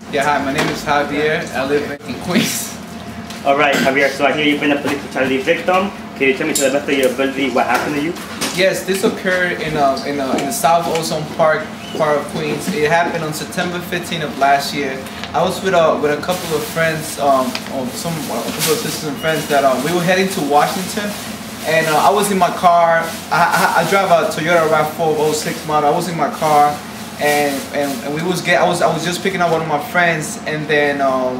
Yeah, hi, my name is Javier. I live in Queens. Alright, Javier, so I hear you've been a police brutality victim. Can you tell me to the best of your ability what happened to you? Yes, this occurred in the South Ozone Park part of Queens. It happened on September 15th of last year. I was with a couple of friends, a couple of sisters and friends that we were heading to Washington. And I was in my car. I drive a Toyota RAV4 06 model. I was in my car, and I was just picking up one of my friends, and then all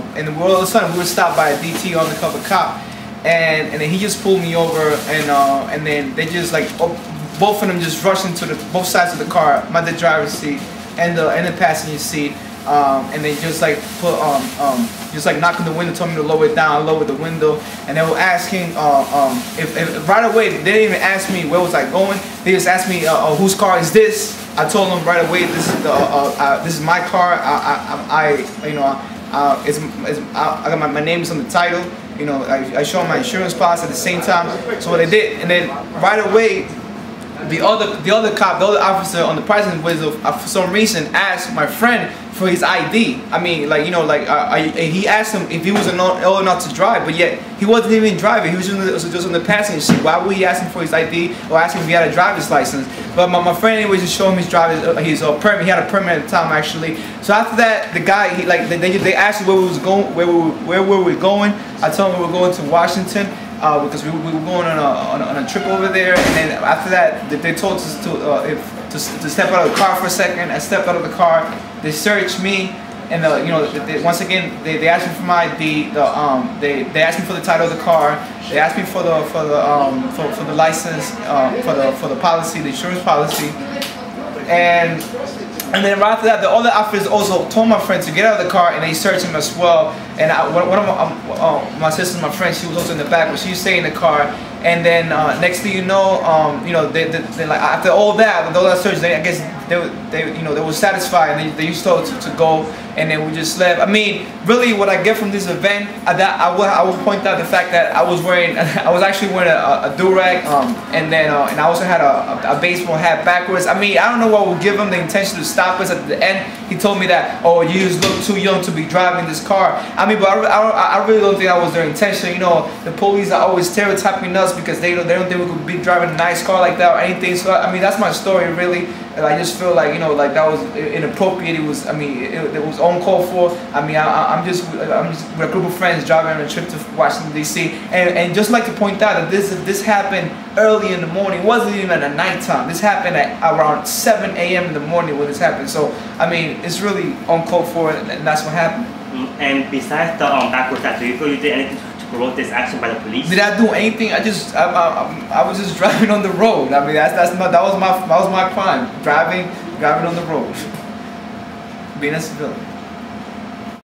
of a sudden we were stopped by a DT undercover cop, and then he just pulled me over, and then they just like both of them just rushed into both sides of the car, the driver's seat and the passenger seat. And they just like just like knocking the window, told me to lower it down. I lowered the window, and they were asking if right away. They didn't even ask me where was I going. They just asked me whose car is this. I told them right away this is my car. I got my name is on the title. You know, I show them my insurance policy at the same time. So what they did, and then right away, the other cop, the other officer on the pricing whistle, for some reason asked my friend for his ID. I mean, like, you know, like he asked him if he was old enough to drive, but yet he wasn't even driving. He was just on the passenger seat. Why would he ask him for his ID or ask him if he had a driver's license? But my friend anyways just showed him his driver's permit. He had a permit at the time actually. So after that, the guy they asked where we was going, where were we going? I told him we were going to Washington. Because we were going on a trip over there, and then after that they told us to step out of the car for a second. I stepped out of the car. They searched me, and you know, once again they asked me for my ID. They asked me for the title of the car. They asked me for the license, for the policy, the insurance policy, and then right after that, the other officers also told my friend to get out of the car, and they searched him as well. And one of my sister, my friend, she was also in the back, but she stayed in the car. And then next thing you know, they like after all that, with all that search, I guess they were satisfied, and they used to go, and then we just left. I mean, really, what I get from this event, I will point out the fact that I was actually wearing a do-rag, and I also had a baseball hat backwards. I mean, I don't know what would give him the intention to stop us at the end. He told me that, oh, you just look too young to be driving this car. I mean, but I really don't think that was their intention. You know, the police are always stereotyping us because they don't think we could be driving a nice car like that or anything. So I mean, that's my story really. And I just feel like, you know, like that was inappropriate. It was, I mean, it was uncalled for. I mean, I'm just with a group of friends driving on a trip to Washington D.C. and just like to point out that this happened early in the morning. It wasn't even at nighttime. This happened at around 7 a.m. in the morning when this happened. So I mean, it's really uncalled for, and that's what happened. And besides the backwards act, do you feel you did anything to provoke this action by the police? Did I do anything? I was just driving on the road. I mean, that was my crime. Driving on the road, being a civilian.